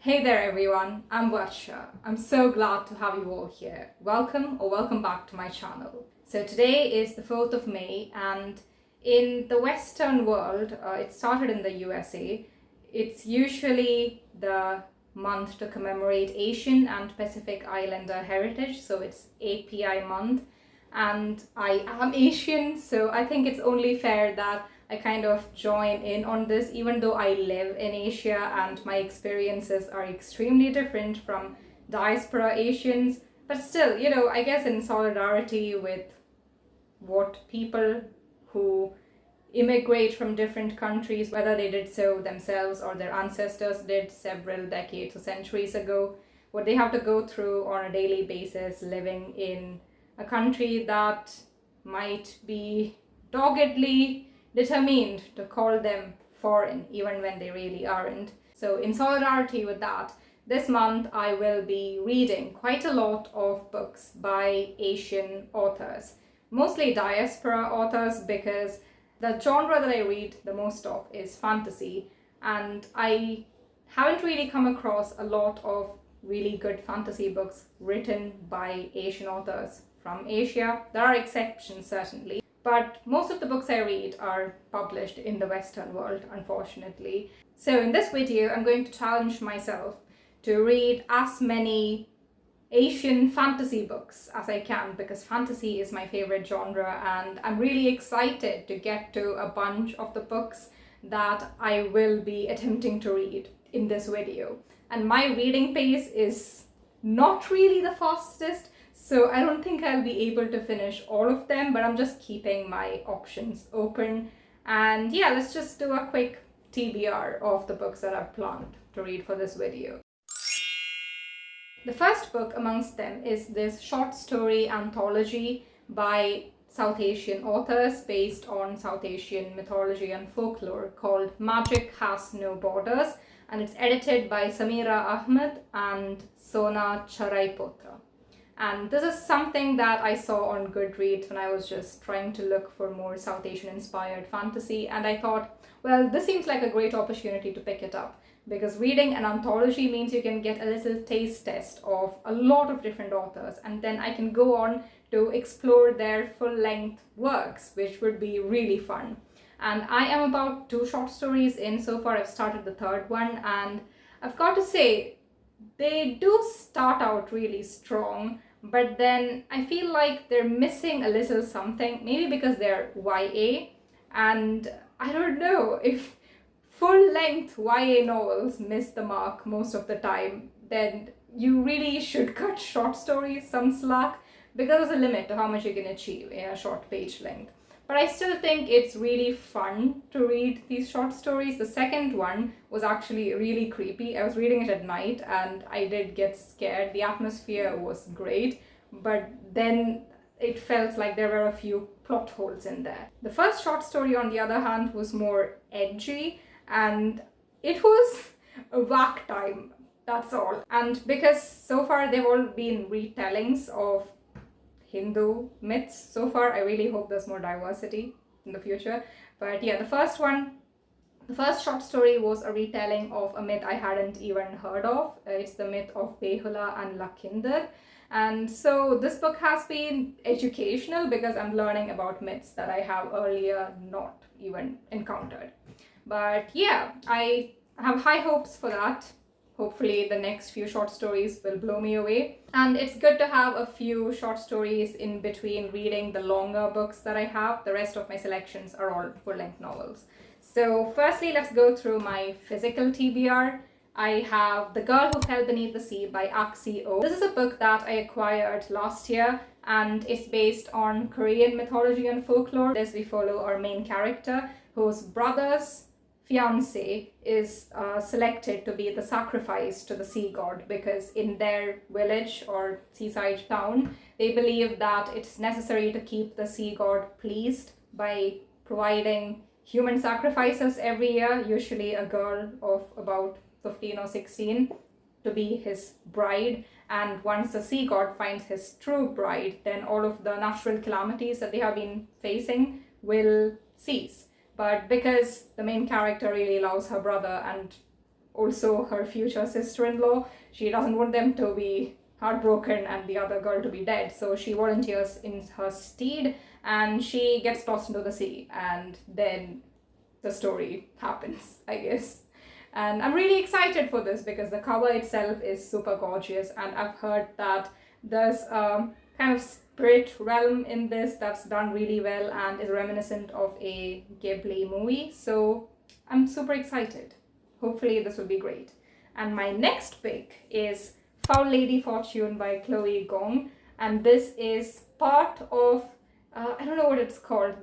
Hey there everyone, I'm Varsha. I'm so glad to have you all here. Welcome or welcome back to my channel. So today is the 4th of May and in the Western world, it started in the USA. It's usually the month to commemorate Asian and Pacific Islander heritage, so it's API month. And I am Asian, so I think it's only fair that I kind of join in on this, even though I live in Asia and my experiences are extremely different from diaspora Asians. But still, I guess in solidarity with what people who immigrate from different countries, whether they did so themselves or their ancestors did several decades or centuries ago, what they have to go through on a daily basis living in a country that might be doggedly determined to call them foreign, even when they really aren't. So in solidarity with that, this month I will be reading quite a lot of books by Asian authors, mostly diaspora authors, because the genre that I read the most of is fantasy, and I haven't really come across a lot of really good fantasy books written by Asian authors from Asia. There are exceptions certainly, but most of the books I read are published in the Western world, unfortunately. So in this video, I'm going to challenge myself to read as many Asian fantasy books as I can, because fantasy is my favorite genre and I'm really excited to get to a bunch of the books that I will be attempting to read in this video. And my reading pace is not really the fastest, so I don't think I'll be able to finish all of them, but I'm just keeping my options open. And yeah, let's just do a quick TBR of the books that I've planned to read for this video. The first book amongst them is this short story anthology by South Asian authors based on South Asian mythology and folklore called Magic Has No Borders, and it's edited by Samira Ahmed and Sona Charaipotra. And this is something that I saw on Goodreads when I was just trying to look for more South Asian inspired fantasy, and I thought, well, this seems like a great opportunity to pick it up, because reading an anthology means you can get a little taste test of a lot of different authors, and then I can go on to explore their full-length works, which would be really fun. And I am about 2 short stories in so far. I've started the 3rd one, and I've got to say, they do start out really strong, but then I feel like they're missing a little something, maybe because they're YA, and I don't know, if full-length YA novels miss the mark most of the time, then you really should cut short stories some slack, because there's a limit to how much you can achieve in a short page length. But I still think it's really fun to read these short stories. The second one was actually really creepy. I was reading it at night and I did get scared. The atmosphere was great, but then it felt like there were a few plot holes in there. The first short story, on the other hand, was more edgy, and it was a whack time, that's all. And because so far they've all been retellings of Hindu myths so far, I really hope there's more diversity in the future. But yeah, the first short story was a retelling of a myth I hadn't even heard of. It's the myth of Behula and Lakhinder. And so this book has been educational because I'm learning about myths that I have earlier not even encountered. But yeah, I have high hopes for that. Hopefully the next few short stories will blow me away. And it's good to have a few short stories in between reading the longer books that I have. The rest of my selections are all full-length novels. So firstly, let's go through my physical TBR. I have The Girl Who Fell Beneath the Sea by Aksi Oh. This is a book that I acquired last year, and it's based on Korean mythology and folklore. As we follow our main character, whose brother's fiance is selected to be the sacrifice to the sea god, because in their village or seaside town, they believe that it's necessary to keep the sea god pleased by providing human sacrifices every year, usually a girl of about 15 or 16, to be his bride. And once the sea god finds his true bride, then all of the natural calamities that they have been facing will cease. But because the main character really loves her brother and also her future sister-in-law. She doesn't want them to be heartbroken and the other girl to be dead, so she volunteers in her stead and she gets tossed into the sea, and then the story happens, I guess. And I'm really excited for this because the cover itself is super gorgeous, and I've heard that there's a kind of spirit realm in this that's done really well and is reminiscent of a Ghibli movie. So I'm super excited. Hopefully this will be great. And my next pick is Foul Lady Fortune by Chloe Gong, and this is part of I don't know what it's called,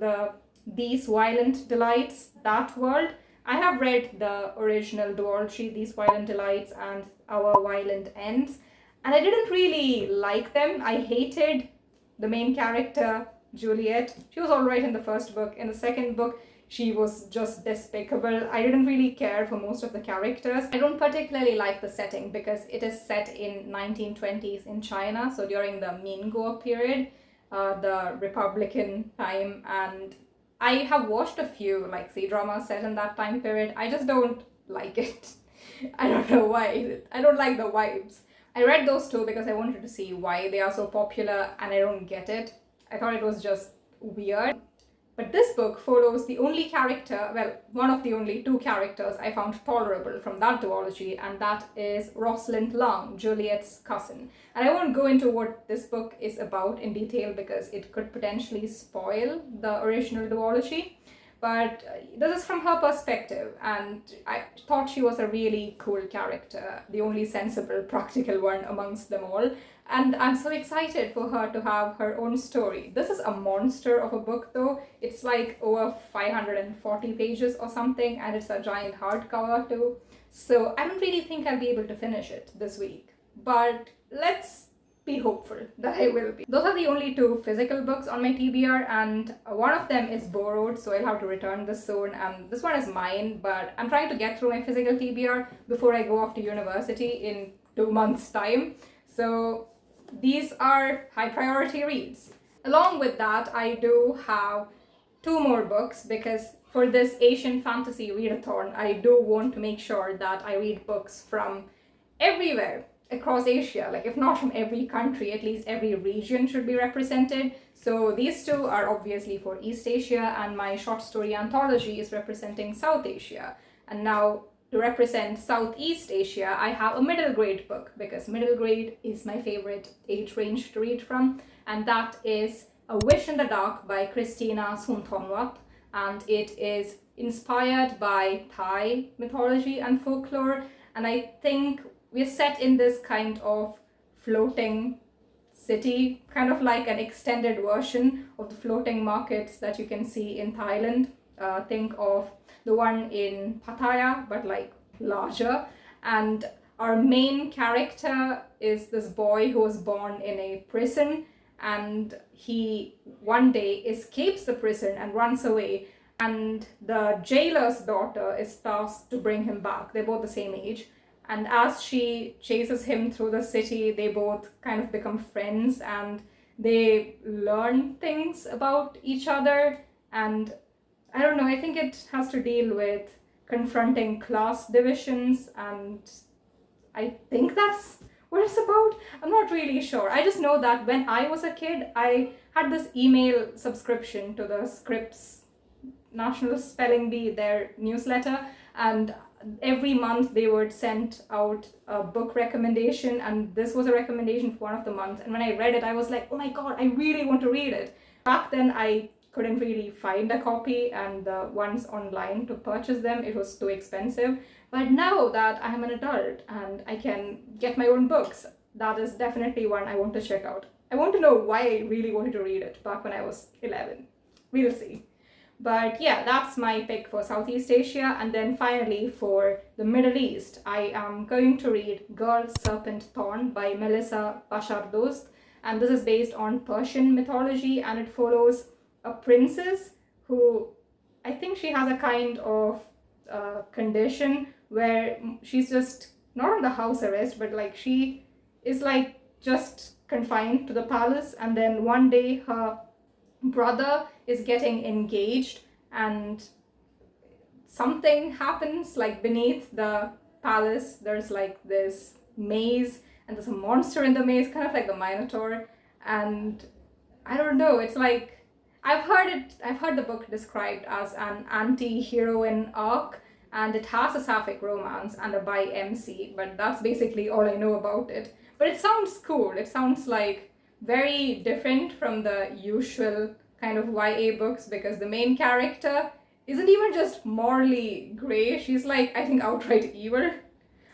These Violent Delights, that world. I have read the original duology, These Violent Delights and Our Violent Ends, and I didn't really like them. I hated the main character, Juliet. She was alright in the first book. In the second book, she was just despicable. I didn't really care for most of the characters. I don't particularly like the setting because it is set in 1920s in China, so during the Minguo period, the Republican time, and I have watched a few like C-dramas set in that time period. I just don't like it. I don't know why. I don't like the vibes. I read those two because I wanted to see why they are so popular, and I don't get it. I thought it was just weird. But this book follows the only character, well, one of the only two characters I found tolerable from that duology, and that is Rosalind Lang, Juliet's cousin. And I won't go into what this book is about in detail because it could potentially spoil the original duology. But this is from her perspective, and I thought she was a really cool character, the only sensible, practical one amongst them all. And I'm so excited for her to have her own story. This is a monster of a book though. It's like over 540 pages or something, and it's a giant hardcover too. So I don't really think I'll be able to finish it this week. But let's be hopeful that I will be. Those are the only two physical books on my TBR, and one of them is borrowed, so I'll have to return this soon. This one is mine, but I'm trying to get through my physical TBR before I go off to university in 2 months' time. So these are high priority reads. Along with that, I do have 2 more books because for this Asian Fantasy Readathon, I do want to make sure that I read books from everywhere across Asia. Like, if not from every country, at least every region should be represented. So these 2 are obviously for East Asia, and my short story anthology is representing South Asia. And now to represent Southeast Asia, I have a middle grade book because middle grade is my favorite age range to read from, and that is A Wish in the Dark by Christina Soonthornwap, and it is inspired by Thai mythology and folklore, and I think we're set in this kind of floating city, kind of like an extended version of the floating markets that you can see in Thailand. Think of the one in Pattaya, but like larger. And our main character is this boy who was born in a prison, and he one day escapes the prison and runs away, and the jailer's daughter is tasked to bring him back. They're both the same age. And as she chases him through the city, they both kind of become friends and they learn things about each other. And I don't know, I think it has to deal with confronting class divisions, and I think that's what it's about. I'm not really sure. I just know that when I was a kid, I had this email subscription to the Scripps National Spelling Bee, their newsletter, and every month they would send out a book recommendation, and this was a recommendation for one of the months. And when I read it, I was like, oh my god, I really want to read it. Back then I couldn't really find a copy, and the ones online to purchase them, it was too expensive. But now that I am an adult and I can get my own books, that is definitely one I want to check out. I want to know why I really wanted to read it back when I was 11. We'll see. But yeah, that's my pick for Southeast Asia. And then finally for the Middle East, I am going to read Girl, Serpent, Thorn by Melissa Bashardost. And this is based on Persian mythology, and it follows a princess who, I think she has a kind of condition where she's just not on the house arrest, but like she is like just confined to the palace. And then one day her brother is getting engaged, and something happens like beneath the palace, there's like this maze, and there's a monster in the maze, kind of like the Minotaur. And I don't know, it's like I've heard the book described as an anti-heroine arc, and it has a sapphic romance and a bi MC, but that's basically all I know about it. But it sounds cool. It sounds like very different from the usual kind of YA books, because the main character isn't even just morally grey, she's like, I think, outright evil.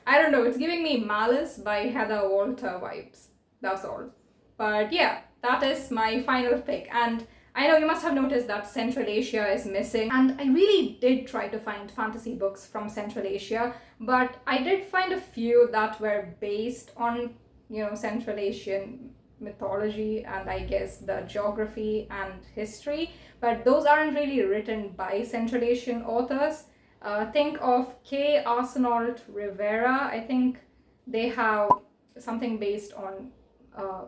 I don't know, it's giving me Malice by Heather Walter vibes. That's all. But yeah, that is my final pick. And I know you must have noticed that Central Asia is missing. And I really did try to find fantasy books from Central Asia, but I did find a few that were based on, Central Asian mythology and I guess the geography and history, but those aren't really written by Central Asian authors. Think of K. Arsenault Rivera. I think they have something based on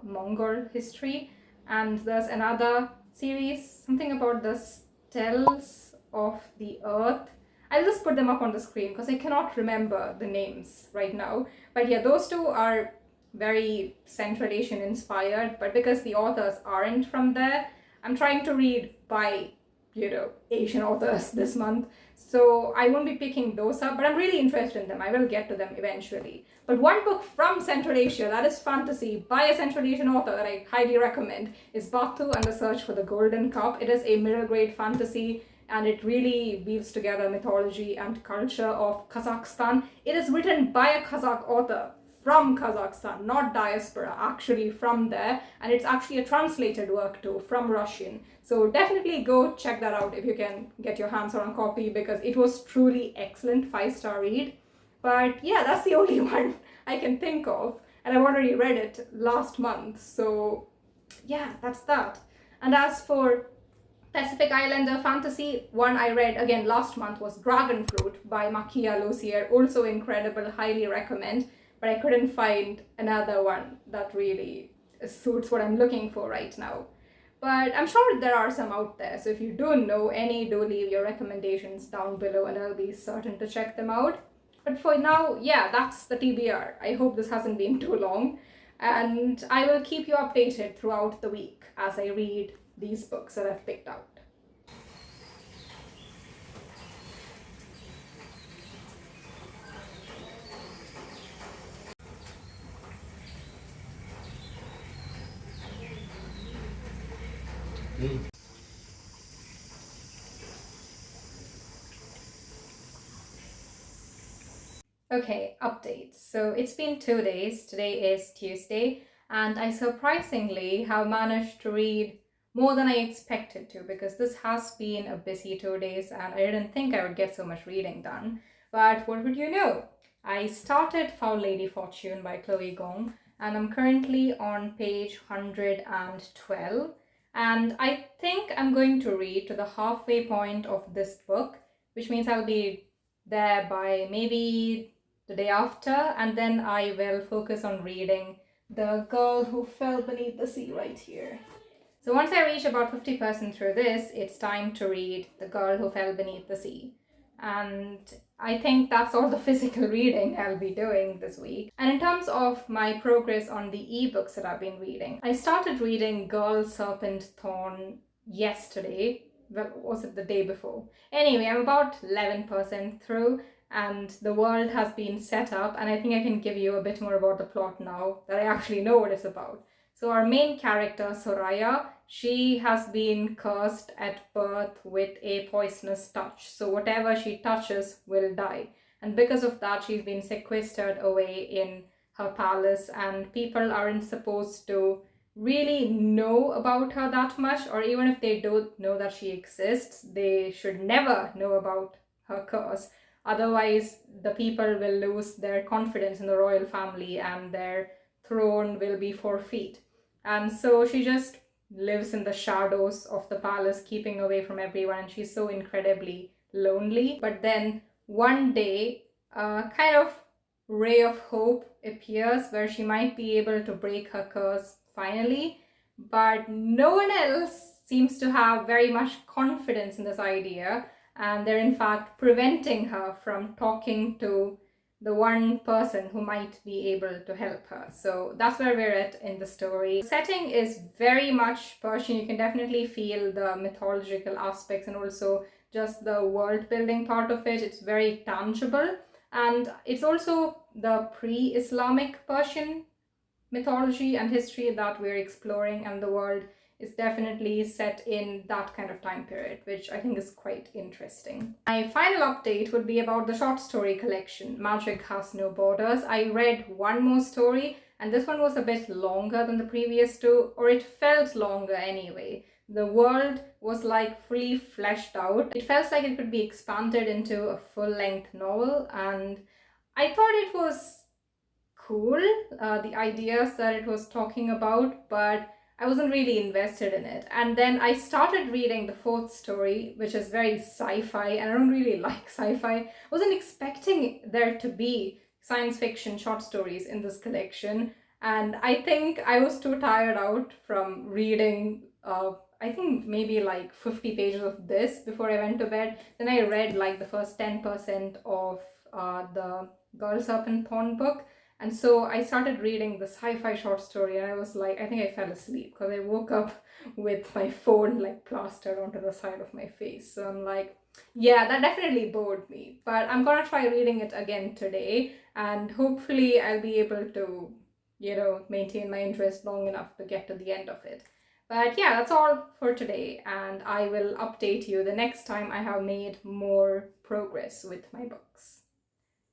Mongol history. And there's another series, something about the Stels of the Earth. I'll just put them up on the screen because I cannot remember the names right now. But yeah, those two are very Central Asian inspired, but because the authors aren't from there, I'm trying to read by, Asian authors this month. So I won't be picking those up, but I'm really interested in them. I will get to them eventually. But one book from Central Asia that is fantasy by a Central Asian author that I highly recommend is Batu and the Search for the Golden Cup. It is a middle grade fantasy, and it really weaves together mythology and culture of Kazakhstan. It is written by a Kazakh author from Kazakhstan, not diaspora, actually from there, and it's actually a translated work too from Russian. So definitely go check that out if you can get your hands on a copy, because it was truly excellent, 5-star read. But yeah, that's the only one I can think of, and I've already read it last month, so yeah, that's that. And as for Pacific Islander fantasy, one I read again last month was Dragon Fruit by Makia Losier, also incredible, highly recommend. But I couldn't find another one that really suits what I'm looking for right now. But I'm sure there are some out there, so if you do know any, do leave your recommendations down below and I'll be certain to check them out. But for now, yeah, that's the TBR. I hope this hasn't been too long, and I will keep you updated throughout the week as I read these books that I've picked out. Okay, updates. So it's been 2 days. Today is Tuesday, and I surprisingly have managed to read more than I expected to, because this has been a busy 2 days and I didn't think I would get so much reading done. But what would you know? I started Foul Lady Fortune by Chloe Gong, and I'm currently on page 112. And I think I'm going to read to the halfway point of this book, which means I'll be there by maybe the day after, and then I will focus on reading The Girl Who Fell Beneath the Sea right here. So once I reach about 50% through this, it's time to read The Girl Who Fell Beneath the Sea. And I think that's all the physical reading I'll be doing this week. And in terms of my progress on the ebooks that I've been reading, I started reading Girl, Serpent, Thorn yesterday. Well, was it the day before? Anyway, I'm about 11% through, and the world has been set up, and I think I can give you a bit more about the plot now that I actually know what it's about. So our main character, Soraya, she has been cursed at birth with a poisonous touch. So whatever she touches will die. And because of that, she's been sequestered away in her palace, and people aren't supposed to really know about her that much, or even if they don't know that she exists, they should never know about her curse. Otherwise, the people will lose their confidence in the royal family and their throne will be forfeit. And so she just lives in the shadows of the palace, keeping away from everyone, and she's so incredibly lonely. But then one day, a kind of ray of hope appears where she might be able to break her curse finally, but no one else seems to have very much confidence in this idea, and they're in fact preventing her from talking to the one person who might be able to help her. So that's where we're at in the story. The setting is very much Persian. You can definitely feel the mythological aspects and also just the world building part of it. It's very tangible, and it's also the pre-Islamic Persian mythology and history that we're exploring, and the world is definitely set in that kind of time period, which I think is quite interesting. My final update would be about the short story collection, Magic Has No Borders. I read one more story, and this one was a bit longer than the previous two, or it felt longer anyway. The world was like fully fleshed out. It felt like it could be expanded into a full-length novel, and I thought it was cool, the ideas that it was talking about, but I wasn't really invested in it. And then I started reading the fourth story, which is very sci-fi, and I don't really like sci-fi. I wasn't expecting there to be science fiction short stories in this collection, and I think I was too tired out from reading I think maybe like 50 pages of this before I went to bed. Then I read like the first 10% of the Girl Serpent Pawn book. And so I started reading the sci-fi short story, and I was like, I think I fell asleep because I woke up with my phone like plastered onto the side of my face. So I'm like, yeah, that definitely bored me. But I'm gonna try reading it again today, and hopefully I'll be able to, maintain my interest long enough to get to the end of it. But yeah, that's all for today, and I will update you the next time I have made more progress with my books.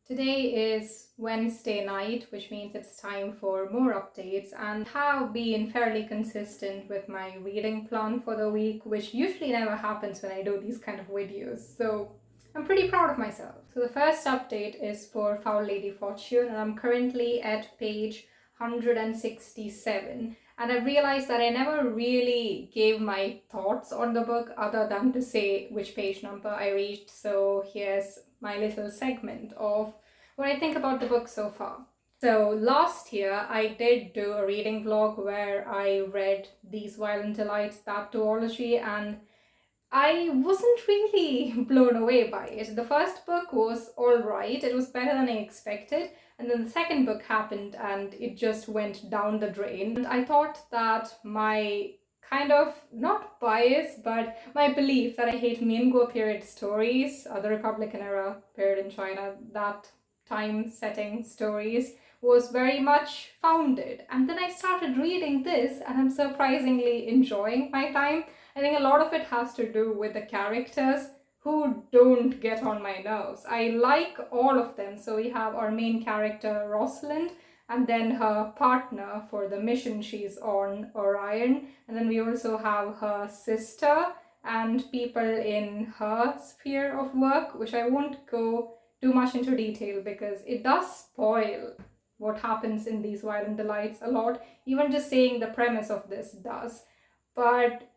Today is Wednesday night, which means it's time for more updates, and have been fairly consistent with my reading plan for the week, which usually never happens when I do these kind of videos. So I'm pretty proud of myself. So the first update is for Foul Lady Fortune, and I'm currently at page 167. And I realized that I never really gave my thoughts on the book other than to say which page number I reached. So here's my little segment of what I think about the book so far. So last year I did do a reading vlog where I read These Violent Delights, that duology, and I wasn't really blown away by it. The first book was alright, it was better than I expected, and then the second book happened and it just went down the drain. And I thought that my kind of, not bias, but my belief that I hate Minguo period stories, the Republican era period in China, that time setting stories, was very much founded. And then I started reading this and I'm surprisingly enjoying my time. I think a lot of it has to do with the characters who don't get on my nerves. I like all of them. So we have our main character, Rosalind, and then her partner for the mission she's on, Orion. And then we also have her sister and people in her sphere of work, which I won't go too much into detail because it does spoil what happens in These Violent Delights a lot. Even just saying the premise of this does. But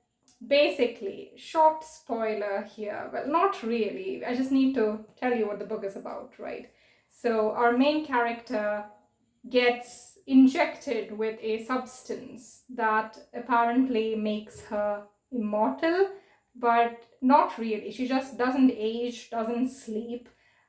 basically, short spoiler here. Well, not really. I just need to tell you what the book is about, right? So our main character gets injected with a substance that apparently makes her immortal, but not really. She just doesn't age, doesn't sleep,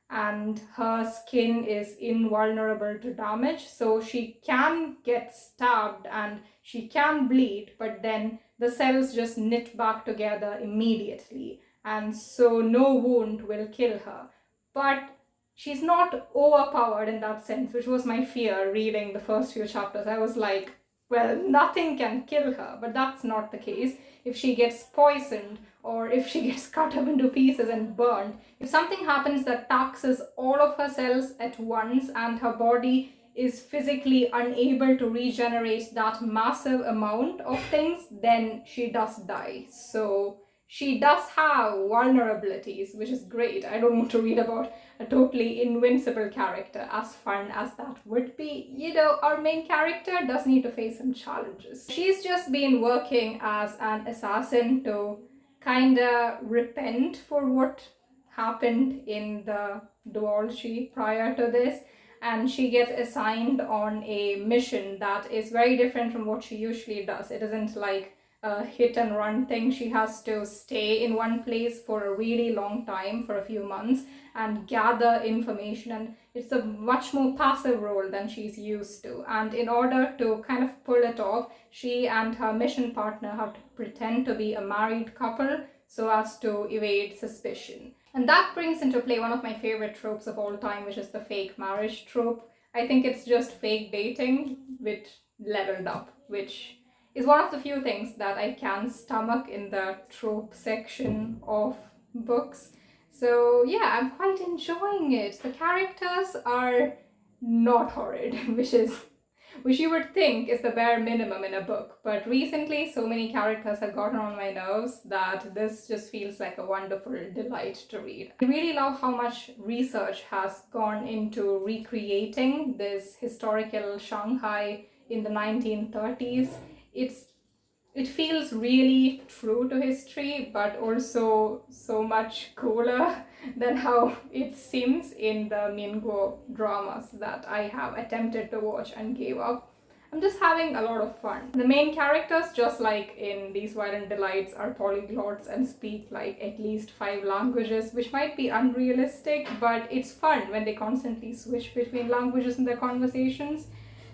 and her skin is invulnerable to damage. So she can get stabbed and she can bleed, but then the cells just knit back together immediately, and so no wound will kill her. But she's not overpowered in that sense, which was my fear reading the first few chapters. I was like, well, nothing can kill her, but that's not the case. If she gets poisoned or if she gets cut up into pieces and burned, if something happens that taxes all of her cells at once and her body is physically unable to regenerate that massive amount of things, then she does die. So she does have vulnerabilities, which is great. I don't want to read about a totally invincible character, as fun as that would be. Our main character does need to face some challenges. She's just been working as an assassin to kinda repent for what happened in the duology prior to this, and she gets assigned on a mission that is very different from what she usually does. It isn't like a hit and run thing. She has to stay in one place for a really long time, for a few months, and gather information, and it's a much more passive role than she's used to. And in order to kind of pull it off, she and her mission partner have to pretend to be a married couple so as to evade suspicion. And that brings into play one of my favorite tropes of all time, which is the fake marriage trope. I think it's just fake dating, which leveled up, which is one of the few things that I can stomach in the trope section of books. So yeah, I'm quite enjoying it. The characters are not horrid, which you would think is the bare minimum in a book. But recently, so many characters have gotten on my nerves that this just feels like a wonderful delight to read. I really love how much research has gone into recreating this historical Shanghai in the 1930s. It feels really true to history, but also so much cooler than how it seems in the Minguo dramas that I have attempted to watch and gave up. I'm just having a lot of fun. The main characters, just like in These Violent Delights, are polyglots and speak like at least 5 languages, which might be unrealistic, but it's fun when they constantly switch between languages in their conversations.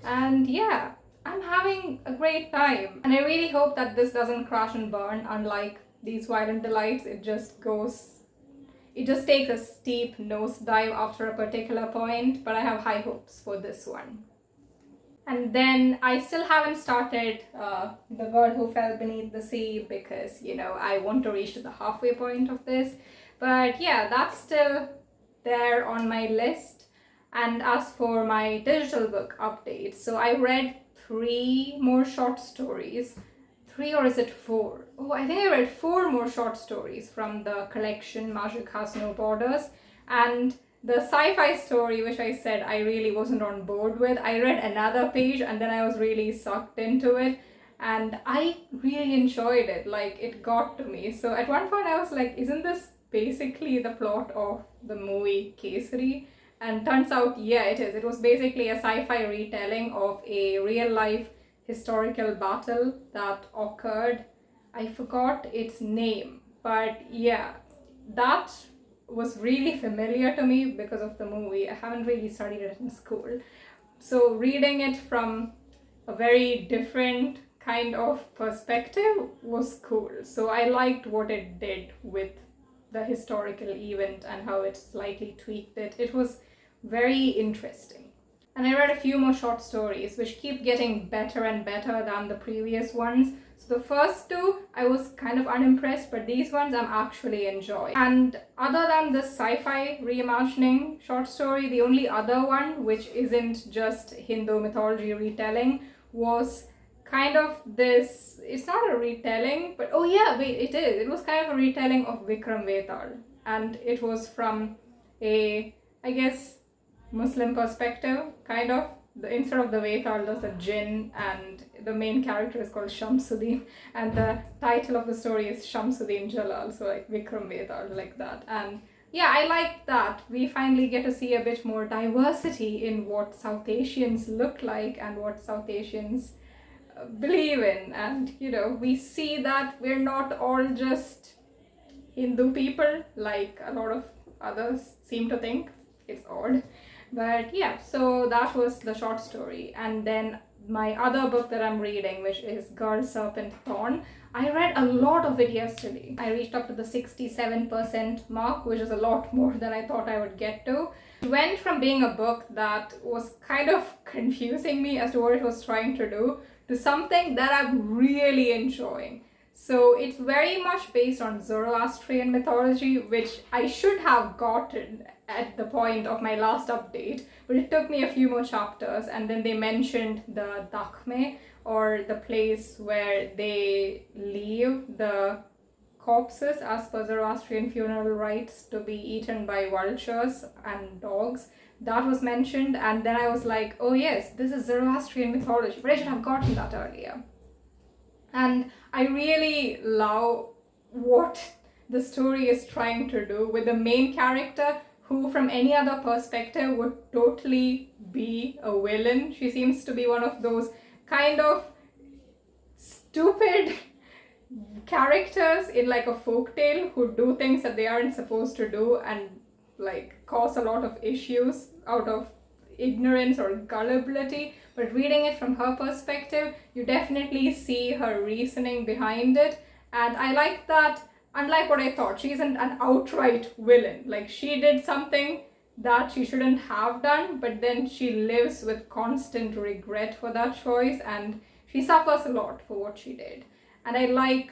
And yeah, I'm having a great time. And I really hope that this doesn't crash and burn, unlike These Violent Delights. It just takes a steep nosedive after a particular point, but I have high hopes for this one. And then I still haven't started The Girl Who Fell Beneath the Sea because, I want to reach to the halfway point of this. But yeah, that's still there on my list. And as for my digital book updates, so I read 3 more short stories. 3, or is it 4? Oh, I think I read 4 more short stories from the collection Magic Has No Borders. And the sci-fi story, which I said I really wasn't on board with, I read another page and then I was really sucked into it. And I really enjoyed it. Like, it got to me. So at one point I was like, isn't this basically the plot of the movie Kesari? And turns out, yeah, it is. It was basically a sci-fi retelling of a real-life historical battle that occurred. I forgot its name, but yeah, that was really familiar to me because of the movie. I haven't really studied it in school. So reading it from a very different kind of perspective was cool. So I liked what it did with the historical event and how it slightly tweaked it. It was very interesting. And I read a few more short stories which keep getting better and better than the previous ones. So the first 2 I was kind of unimpressed, but these ones I'm actually enjoying. And other than this sci-fi reimagining short story, the only other one which isn't just Hindu mythology retelling was kind of this, it's not a retelling, but oh yeah, wait, it is. It was kind of a retelling of Vikram Vedal, and it was from a, I guess, Muslim perspective, kind of. Instead of the Vedal, there's a jinn, and the main character is called Shamsuddin, and the title of the story is Shamsuddin Jalal, so like Vikram Vedal, like that. And yeah, I like that. We finally get to see a bit more diversity in what South Asians look like and what South Asians believe in. And we see that we're not all just Hindu people like a lot of others seem to think. It's odd. But yeah, so that was the short story. And then my other book that I'm reading, which is Girl, Serpent, Thorn, I read a lot of it yesterday. I reached up to the 67% mark, which is a lot more than I thought I would get to. It went from being a book that was kind of confusing me as to what it was trying to do to something that I'm really enjoying. So it's very much based on Zoroastrian mythology, which I should have gotten at the point of my last update, but it took me a few more chapters, and then they mentioned the Dakhme, or the place where they leave the corpses as per Zoroastrian funeral rites to be eaten by vultures and dogs. That was mentioned, and then I was like, oh yes, this is Zoroastrian mythology, but I should have gotten that earlier. And I really love what the story is trying to do with the main character, who from any other perspective would totally be a villain. She seems to be one of those kind of stupid characters in like a folktale who do things that they aren't supposed to do and like cause a lot of issues out of ignorance or gullibility. But reading it from her perspective, you definitely see her reasoning behind it. And I like that, unlike what I thought, she isn't an outright villain. Like, she did something that she shouldn't have done, but then she lives with constant regret for that choice, and she suffers a lot for what she did. And I like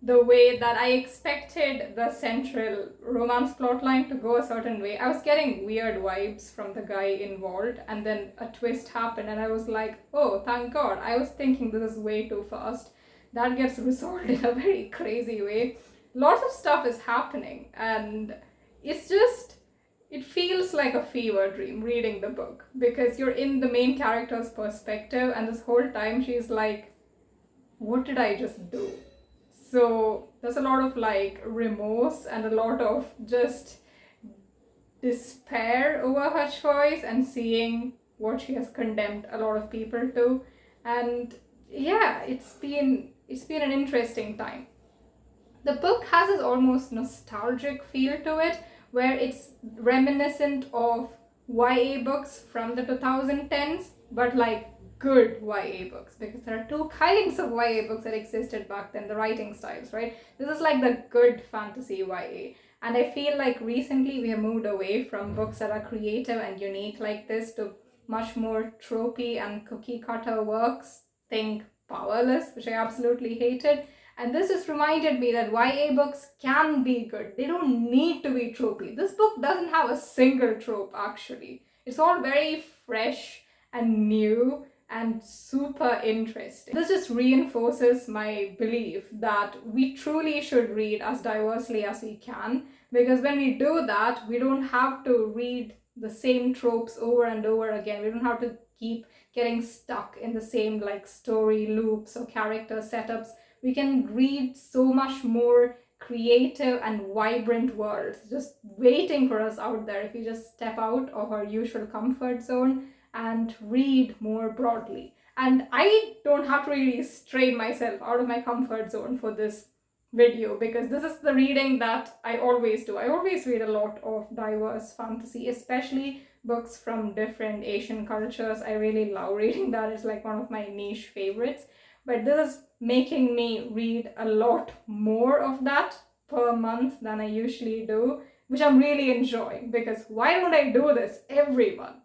the way that I expected the central romance plotline to go a certain way. I was getting weird vibes from the guy involved, and then a twist happened, and I was like, oh, thank God. I was thinking this is way too fast. That gets resolved in a very crazy way. Lots of stuff is happening, and it's just, it feels like a fever dream reading the book, because you're in the main character's perspective, and this whole time she's like, what did I just do? So there's a lot of like remorse and a lot of just despair over her choice and seeing what she has condemned a lot of people to. And yeah, it's been an interesting time. The book has this almost nostalgic feel to it, where it's reminiscent of YA books from the 2010s, but like good YA books, because there are two kinds of YA books that existed back then, the writing styles, right? This is like the good fantasy YA. And I feel like recently we have moved away from books that are creative and unique like this to much more tropey and cookie cutter works. Think Powerless, which I absolutely hated. And this just reminded me that YA books can be good. They don't need to be tropey. This book doesn't have a single trope, actually. It's all very fresh and new and super interesting. This just reinforces my belief that we truly should read as diversely as we can, because when we do that, we don't have to read the same tropes over and over again. We don't have to keep getting stuck in the same like story loops or character setups. We can read so much more creative and vibrant worlds just waiting for us out there if we just step out of our usual comfort zone and read more broadly. And I don't have to really strain myself out of my comfort zone for this video, because this is the reading that I always do. I always read a lot of diverse fantasy, especially books from different Asian cultures. I really love reading that. It's like one of my niche favorites. But this is making me read a lot more of that per month than I usually do, which I'm really enjoying, because why don't I do this every month?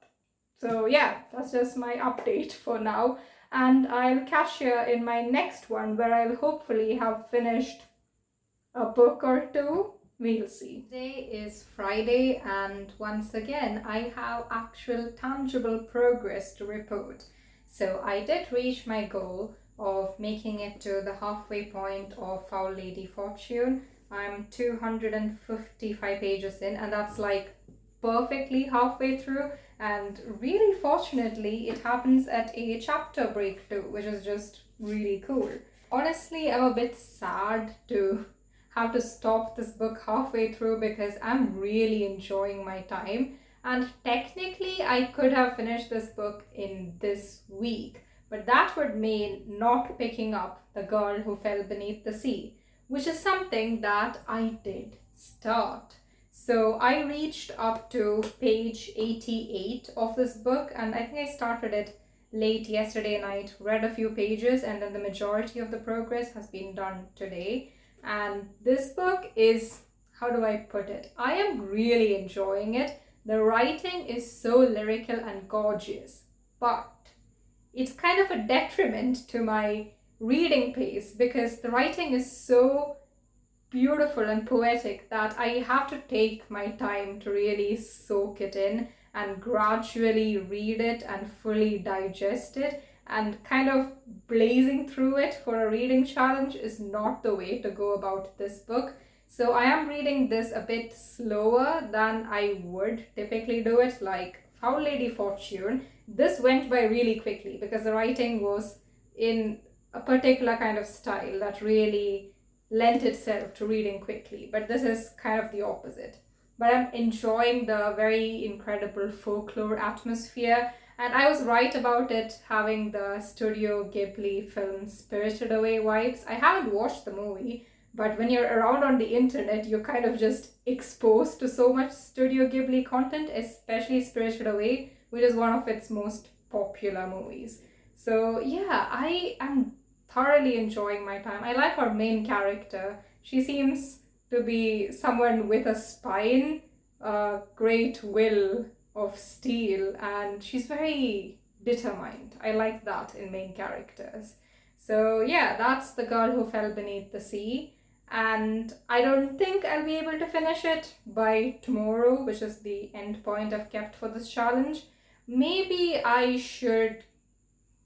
So yeah, that's just my update for now. And I'll catch you in my next one, where I'll hopefully have finished a book or two. We'll see. Today is Friday, and once again, I have actual tangible progress to report. So I did reach my goal of making it to the halfway point of Foul Lady Fortune. I'm 255 pages in, and that's like perfectly halfway through. And really fortunately, it happens at a chapter break too, which is just really cool. Honestly, I'm a bit sad to have to stop this book halfway through, because I'm really enjoying my time. And technically, I could have finished this book in this week, but that would mean not picking up The Girl Who Fell Beneath the Sea, which is something that I did start. So I reached up to page 88 of this book, and I think I started it late yesterday night, read a few pages, and then the majority of the progress has been done today. And this book is, how do I put it? I am really enjoying it. The writing is so lyrical and gorgeous, but it's kind of a detriment to my reading pace, because the writing is so beautiful and poetic that I have to take my time to really soak it in and gradually read it and fully digest it. And kind of blazing through it for a reading challenge is not the way to go about this book. So I am reading this a bit slower than I would typically do it, like Foul Lady Fortune. This went by really quickly because the writing was in a particular kind of style that really lent itself to reading quickly. But this is kind of the opposite. But I'm enjoying the very incredible folklore atmosphere, And I was right about it having the Studio Ghibli film Spirited Away vibes. I haven't watched the movie, but when you're around on the internet, you're kind of just exposed to so much Studio Ghibli content, especially Spirited Away, which is one of its most popular movies. So yeah, I am thoroughly enjoying my time. I like our main character. She seems to be someone with a spine, a great will of steel, and she's very determined. I like that in main characters. So yeah, that's The Girl Who Fell Beneath the Sea, and I don't think I'll be able to finish it by tomorrow, which is the end point I've kept for this challenge. Maybe I should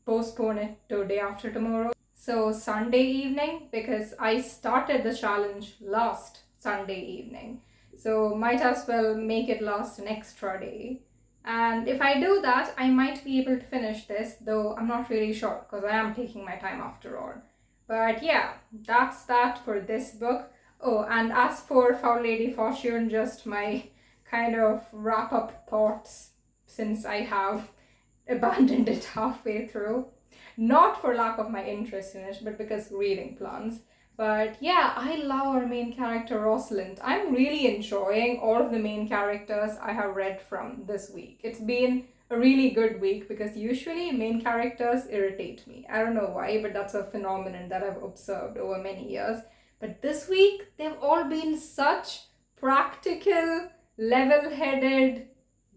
postpone it to day after tomorrow. So Sunday evening, because I started the challenge last Sunday evening. So might as well make it last an extra day. And if I do that, I might be able to finish this, though I'm not really sure because I am taking my time after all. But yeah, that's that for this book. Oh, and as for Foul Lady Fortune, just my kind of wrap up thoughts since I have abandoned it halfway through. Not for lack of my interest in it, but because reading plans. But yeah, I love our main character Rosalind. I'm really enjoying all of the main characters I have read from this week. It's been a really good week because usually main characters irritate me. I don't know why, but that's a phenomenon that I've observed over many years. But this week, they've all been such practical, level-headed,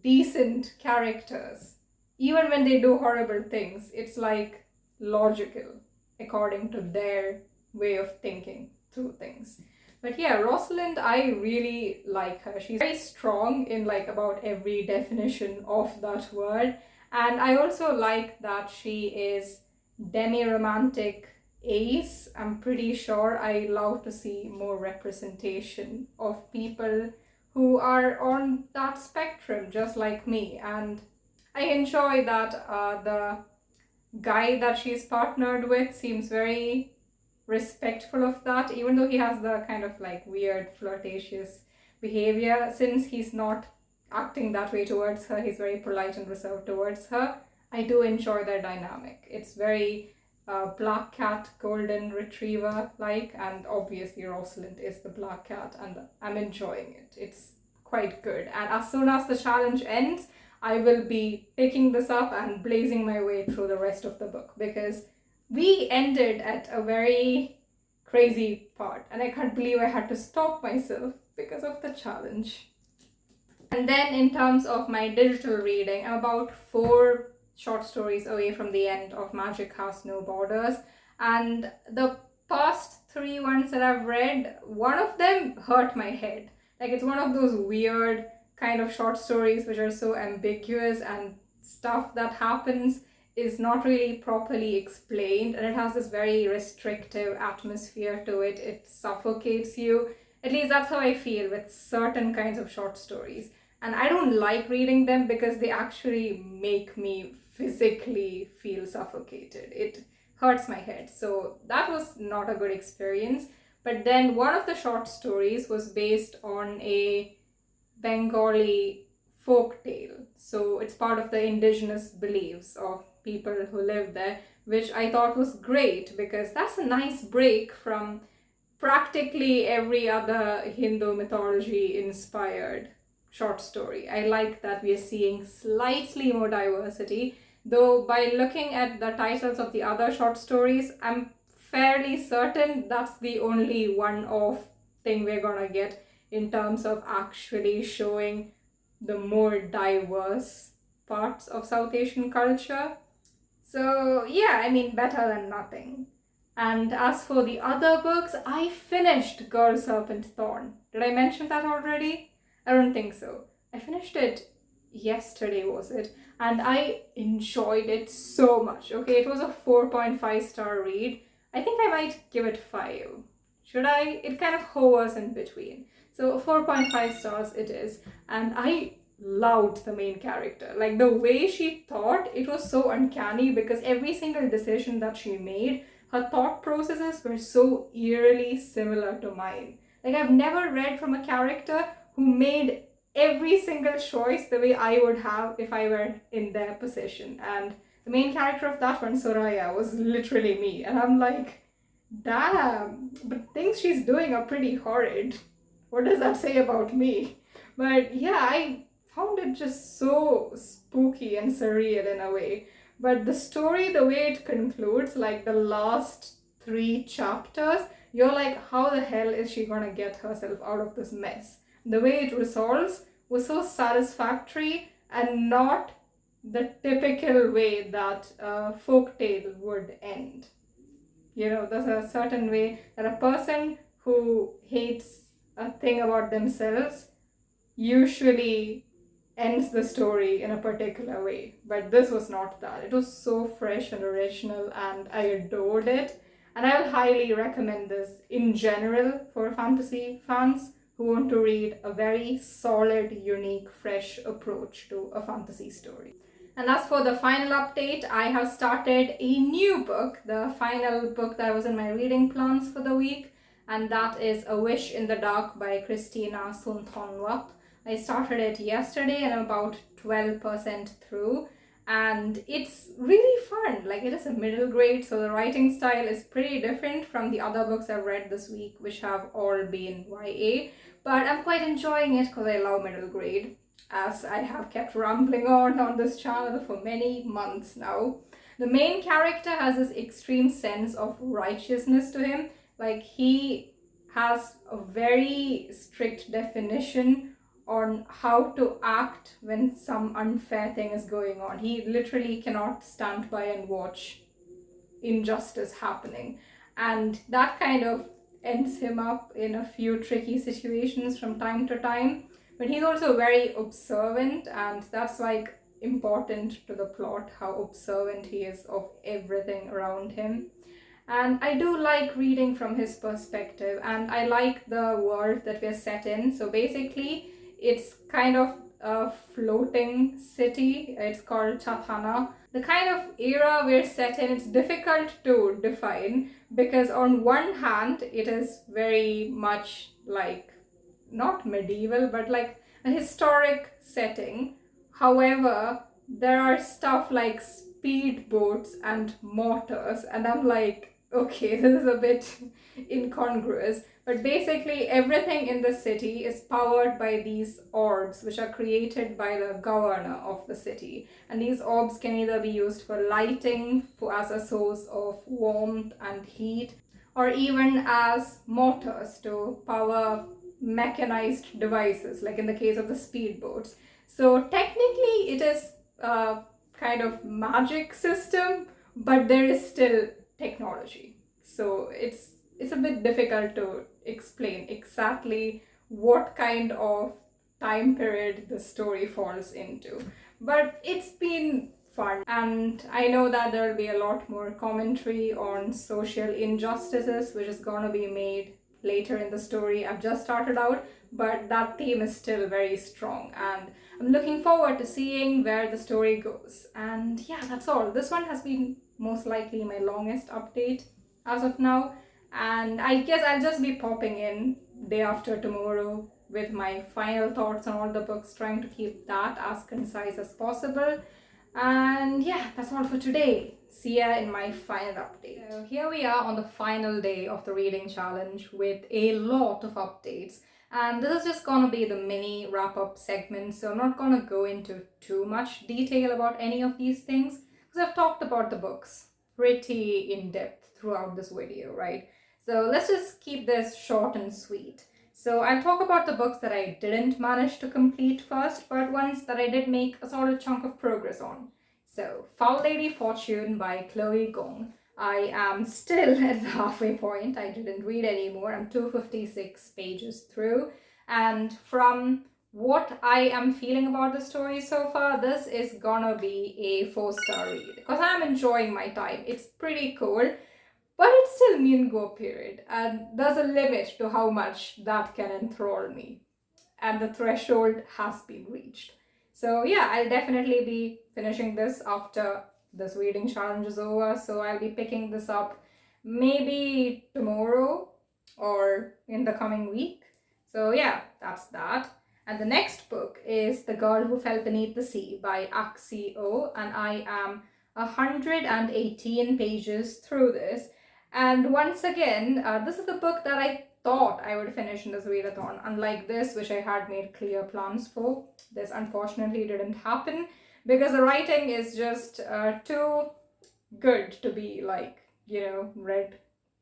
decent characters. Even when they do horrible things, it's like logical according to their way of thinking through things. But yeah, Rosalind, I really like her. She's very strong in like about every definition of that word. And I also like that she is demi-romantic ace. I'm pretty sure I love to see more representation of people who are on that spectrum just like me. And I enjoy that the guy that she's partnered with seems very respectful of that, even though he has the kind of like weird flirtatious behavior. Since he's not acting that way towards her, he's very polite and reserved towards her. I do enjoy their dynamic. It's very black cat golden retriever like, and obviously Rosalind is the black cat, and I'm enjoying it. It's quite good, and as soon as the challenge ends, I will be picking this up and blazing my way through the rest of the book, because we ended at a very crazy part and I can't believe I had to stop myself because of the challenge. And then in terms of my digital reading, I'm about 4 short stories away from the end of Magic Has No Borders, and the past 3 ones that I've read, one of them hurt my head. Like, it's one of those weird kind of short stories which are so ambiguous, and stuff that happens is not really properly explained, and it has this very restrictive atmosphere to it. It suffocates you. At least that's how I feel with certain kinds of short stories. And I don't like reading them because they actually make me physically feel suffocated. It hurts my head. So that was not a good experience. But then one of the short stories was based on a Bengali folk tale. So it's part of the indigenous beliefs of people who live there, which I thought was great because that's a nice break from practically every other Hindu mythology inspired short story. I like that we are seeing slightly more diversity, though by looking at the titles of the other short stories, I'm fairly certain that's the only one-off thing we're gonna get in terms of actually showing the more diverse parts of South Asian culture. So yeah, I mean, better than nothing. And as for the other books, I finished Girl Serpent Thorn. Did I mention that already? I don't think so. I finished it yesterday, was it? And I enjoyed it so much. Okay, it was a 4.5 star read. I think I might give it 5. Should I? It kind of hovers in between. So 4.5 stars it is. And I loved the main character. Like, the way she thought, it was so uncanny because every single decision that she made, her thought processes were so eerily similar to mine. Like, I've never read from a character who made every single choice the way I would have if I were in their position. And the main character of that one, Soraya, was literally me. And I'm like, damn, but things she's doing are pretty horrid. What does that say about me? But yeah, I found it just so spooky and surreal in a way. But the story, the way it concludes, like the last 3 chapters, you're like, how the hell is she gonna get herself out of this mess? The way it resolves was so satisfactory and not the typical way that a folk tale would end. You know, there's a certain way that a person who hates a thing about themselves usually ends the story in a particular way. But this was not that. It was so fresh and original, and I adored it. And I will highly recommend this in general for fantasy fans who want to read a very solid, unique, fresh approach to a fantasy story. And as for the final update, I have started a new book, the final book that was in my reading plans for the week, and that is A Wish in the Dark by Christina Sunthonwap. I started it yesterday and I'm about 12% through, and it's really fun. Like, it is a middle grade, so the writing style is pretty different from the other books I've read this week, which have all been YA, but I'm quite enjoying it because I love middle grade, as I have kept rambling on this channel for many months now. The main character has this extreme sense of righteousness to him. Like, he has a very strict definition on how to act when some unfair thing is going on. He literally cannot stand by and watch injustice happening. And that kind of ends him up in a few tricky situations from time to time. But he's also very observant, and that's like important to the plot, how observant he is of everything around him. And I do like reading from his perspective, and I like the world that we're set in. So basically, it's kind of a floating city. It's called Chathana. The kind of era we're set in, it's difficult to define, because on one hand, it is very much like, not medieval, but like a historic setting. However, there are stuff like speedboats and mortars, and I'm like, okay, this is a bit incongruous. But basically, everything in the city is powered by these orbs, which are created by the governor of the city. And these orbs can either be used for lighting, as a source of warmth and heat, or even as motors to power mechanized devices, like in the case of the speedboats. So technically it is a kind of magic system, but there is still technology. So it's a bit difficult to explain exactly what kind of time period the story falls into. But it's been fun, and I know that there will be a lot more commentary on social injustices, which is gonna be made later in the story. I've just started out, but that theme is still very strong, and I'm looking forward to seeing where the story goes. And yeah, that's all. This one has been most likely my longest update as of now, and I guess I'll just be popping in day after tomorrow with my final thoughts on all the books, trying to keep that as concise as possible. And yeah, that's all for today. See ya in my final update. So here we are on the final day of the reading challenge with a lot of updates. And this is just gonna be the mini wrap-up segment, so I'm not gonna go into too much detail about any of these things, because I've talked about the books pretty in depth throughout this video, right? So let's just keep this short and sweet. So I'll talk about the books that I didn't manage to complete first, but ones that I did make a solid chunk of progress on. So, Foul Lady Fortune by Chloe Gong. I am still at the halfway point. I didn't read anymore. I'm 256 pages through. And from what I am feeling about the story so far, this is gonna be a 4-star read, because I'm enjoying my time. It's pretty cool. But it's still Mingo period, and there's a limit to how much that can enthrall me, and the threshold has been reached. So yeah, I'll definitely be finishing this after this reading challenge is over, so I'll be picking this up maybe tomorrow or in the coming week. So yeah, that's that. And the next book is The Girl Who Fell Beneath the Sea by Axio, and I am 118 pages through this. And once again, this is the book that I thought I would finish in this readathon. Unlike this, which I had made clear plans for, this unfortunately didn't happen because the writing is just too good to be like, read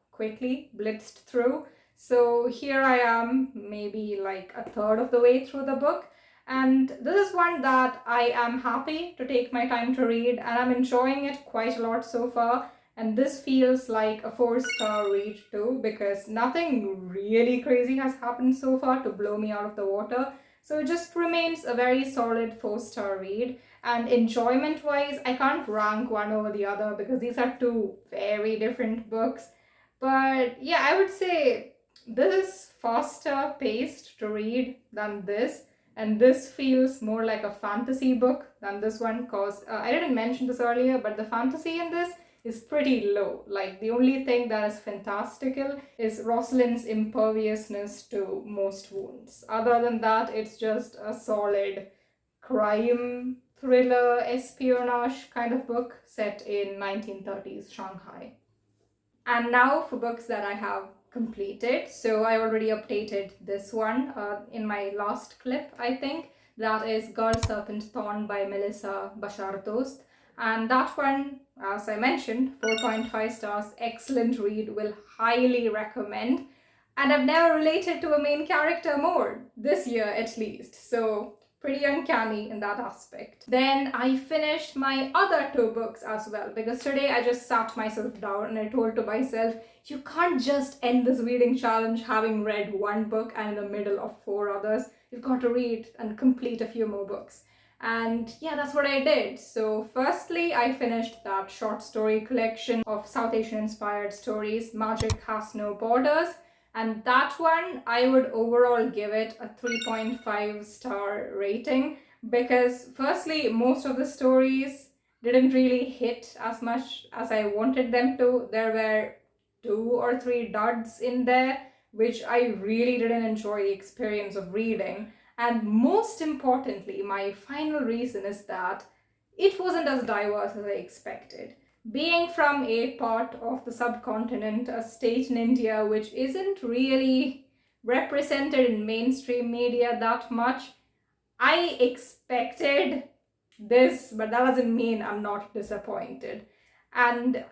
quickly, blitzed through. So here I am, maybe like a third of the way through the book. And this is one that I am happy to take my time to read, and I'm enjoying it quite a lot so far. And this feels like a 4-star read too, because nothing really crazy has happened so far to blow me out of the water. So it just remains a very solid 4-star read. And enjoyment wise, I can't rank one over the other because these are two very different books. But yeah, I would say this is faster paced to read than this. And this feels more like a fantasy book than this one, because I didn't mention this earlier, but the fantasy in this is pretty low. Like, the only thing that is fantastical is Rosalind's imperviousness to most wounds. Other than that, it's just a solid crime thriller espionage kind of book set in 1930s Shanghai. And now for books that I have completed. So I already updated this one in my last clip, I think. That is Girl Serpent Thorn by Melissa Bashar Dost. And that one, as I mentioned, 4.5 stars, excellent read, will highly recommend. And I've never related to a main character more, this year at least. So pretty uncanny in that aspect. Then I finished my other two books as well, because today I just sat myself down and I told to myself, you can't just end this reading challenge having read one book and in the middle of 4 others. You've got to read and complete a few more books. And yeah, that's what I did. So firstly, I finished that short story collection of South Asian inspired stories, Magic Has No Borders. And that one, I would overall give it a 3.5 star rating, because firstly, most of the stories didn't really hit as much as I wanted them to. There were 2 or 3 duds in there, which I really didn't enjoy the experience of reading. And most importantly, my final reason is that it wasn't as diverse as I expected. Being from a part of the subcontinent, a state in India which isn't really represented in mainstream media that much, I expected this, but that doesn't mean I'm not disappointed. And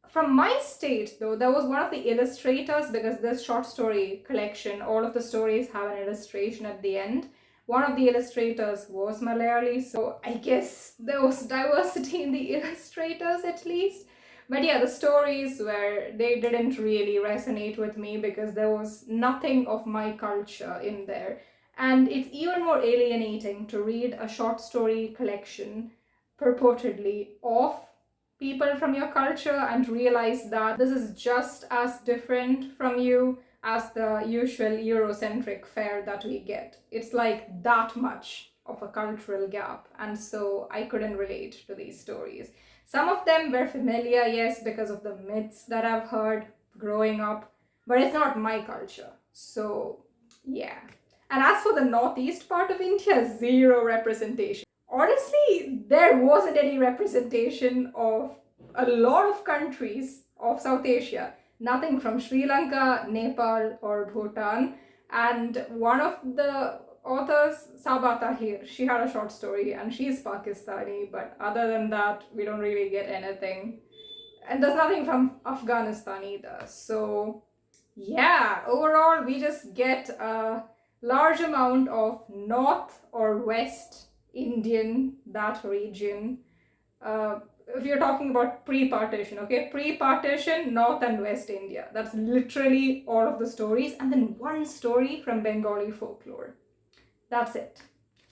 from my state, though, there was one of the illustrators, because this short story collection, all of the stories have an illustration at the end. One of the illustrators was Malayali, so I guess there was diversity in the illustrators at least. But yeah, the stories they didn't really resonate with me because there was nothing of my culture in there. And it's even more alienating to read a short story collection purportedly of people from your culture and realize that this is just as different from you as the usual Eurocentric fare that we get. It's like that much of a cultural gap, and so I couldn't relate to these stories. Some of them were familiar, yes, because of the myths that I've heard growing up, but it's not my culture. So, yeah. And as for the northeast part of India, zero representation. Honestly, there wasn't any representation of a lot of countries of South Asia. Nothing from Sri Lanka, Nepal, or Bhutan. And one of the authors, Sabaa Tahir, she had a short story and she's Pakistani, but other than that, we don't really get anything. And there's nothing from Afghanistan either. So, yeah, overall, we just get a large amount of North or West Indian, that region. If you're talking about pre-partition, okay? Pre-partition, North and West India. That's literally all of the stories. And then one story from Bengali folklore. That's it.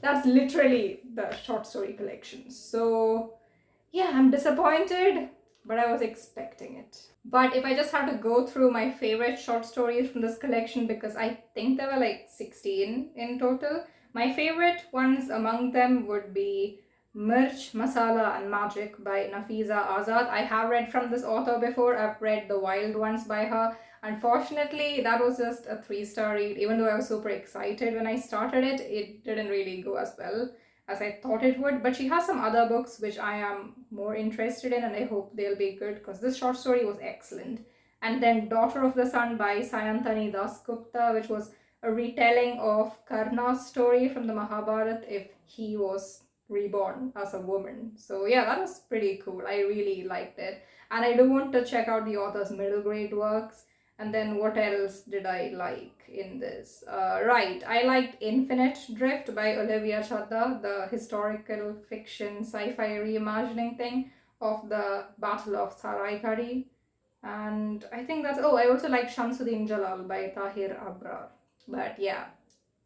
That's literally the short story collection. So, yeah, I'm disappointed, but I was expecting it. But if I just had to go through my favorite short stories from this collection, because I think there were like 16 in total, my favorite ones among them would be Mirch, Masala and Magic by Nafiza Azad. I have read from this author before. I've read The Wild Ones by her. Unfortunately, that was just a 3-star read. Even though I was super excited when I started it, it didn't really go as well as I thought it would. But she has some other books which I am more interested in, and I hope they'll be good, because this short story was excellent. And then Daughter of the Sun by Sayantani Dasgupta, which was a retelling of Karna's story from the Mahabharata if he was reborn as a woman. So yeah, that was pretty cool. I really liked it. And I do want to check out the author's middle grade works. And then what else did I like in this? Right, I liked Infinite Drift by Olivia Chadha, the historical fiction sci-fi reimagining thing of the Battle of Saraikari. And I think that's, oh, I also like Shamsuddin Jalal by Tahir Abrar. But yeah,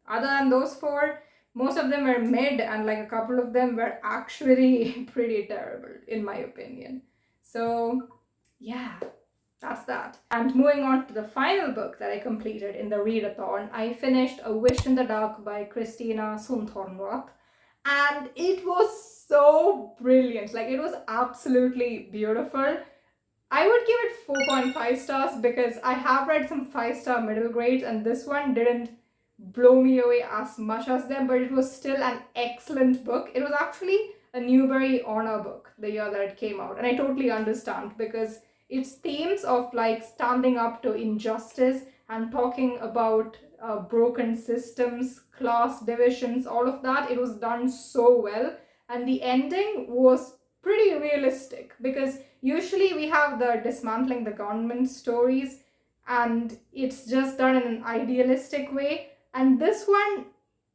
other than those four, most of them were mid, and like a couple of them were actually pretty terrible, in my opinion. So yeah, that's that. And moving on to the final book that I completed in the readathon, I finished A Wish in the Dark by Christina Sundhornroth. And it was so brilliant. Like, it was absolutely beautiful. I would give it 4.5 stars because I have read some 5-star middle grades, and this one didn't blow me away as much as them, but it was still an excellent book. It was actually a Newbery Honor book the year that it came out, and I totally understand, because its themes of like standing up to injustice and talking about broken systems, class divisions, all of that, it was done so well. And the ending was pretty realistic, because usually we have the dismantling the government stories and it's just done in an idealistic way. And this one,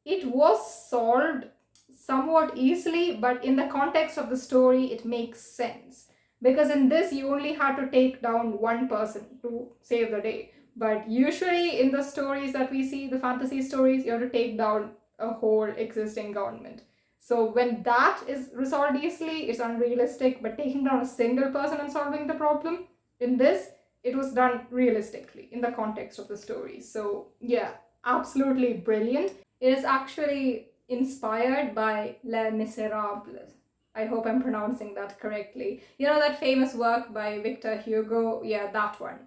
it was solved somewhat easily, but in the context of the story, it makes sense. Because in this, you only had to take down one person to save the day. But usually in the stories that we see, the fantasy stories, you have to take down a whole existing government. So when that is resolved easily, it's unrealistic, but taking down a single person and solving the problem, in this, it was done realistically in the context of the story. So yeah, absolutely brilliant. It is actually inspired by Les Miserables. I hope I'm pronouncing that correctly. You know that famous work by Victor Hugo? Yeah, that one.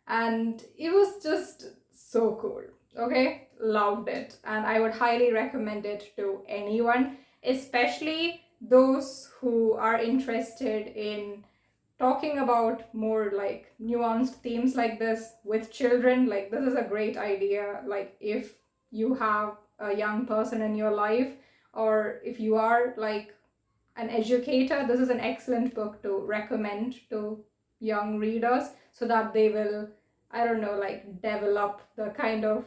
And it was just so cool. Okay, loved it. And I would highly recommend it to anyone, especially those who are interested in talking about more like nuanced themes like this with children. Like, this is a great idea. Like, if you have a young person in your life, or if you are like an educator, this is an excellent book to recommend to young readers, so that they will, I don't know, like develop the kind of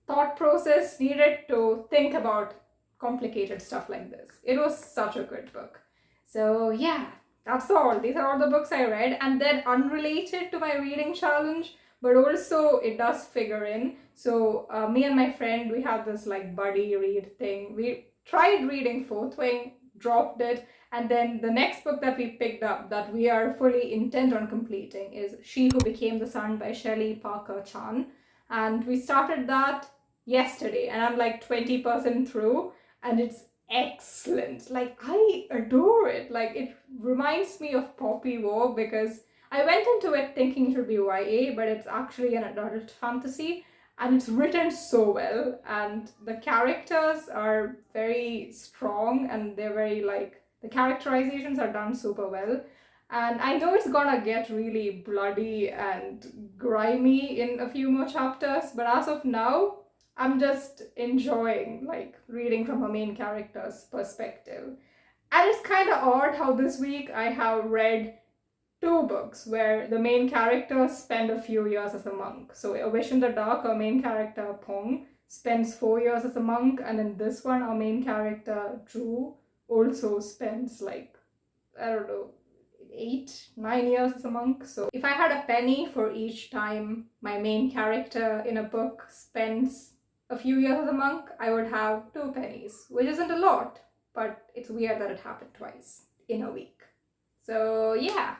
thought process needed to think about complicated stuff like this. It was such a good book. So yeah, that's all. These are all the books I read, and then unrelated to my reading challenge, but also it does figure in. So me and my friend, we had this like buddy read thing. We tried reading Fourth Wing, dropped it, and then the next book that we picked up that we are fully intent on completing is She Who Became the Sun by Shelley Parker Chan. And we started that yesterday, and I'm like 20% through, and it's excellent. Like, I adore it. Like, it reminds me of Poppy War, because I went into it thinking it would be YA, but it's actually an adult fantasy, and it's written so well, and the characters are very strong, and they're very like, the characterizations are done super well. And I know it's gonna get really bloody and grimy in a few more chapters, but as of now, I'm just enjoying like reading from a main character's perspective. And it's kind of odd how this week I have read 2 books where the main character spent a few years as a monk. So A Wish in the Dark, our main character Pong spends 4 years as a monk, and in this one our main character Drew also spends like, I don't know, 8-9 years as a monk. So if I had a penny for each time my main character in a book spends a few years as a monk, I would have 2 pennies, which isn't a lot, but it's weird that it happened twice in a week. So yeah,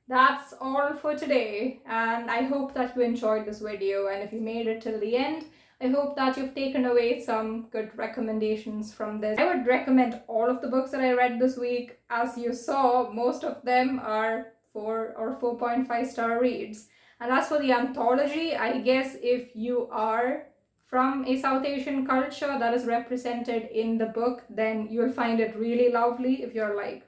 that's all for today, and I hope that you enjoyed this video, and if you made it till the end, I hope that you've taken away some good recommendations from this. I would recommend all of the books that I read this week. As you saw, most of them are 4 or 4.5 star reads. And as for the anthology, I guess if you are from a South Asian culture that is represented in the book, then you'll find it really lovely. If you're like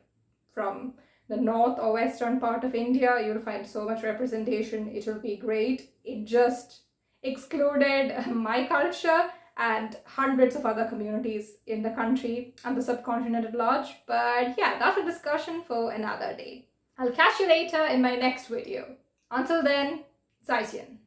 from the north or western part of India, you'll find so much representation. It will be great. It just excluded my culture and hundreds of other communities in the country and the subcontinent at large. But yeah, that's a discussion for another day. I'll catch you later in my next video. Until then, 再见.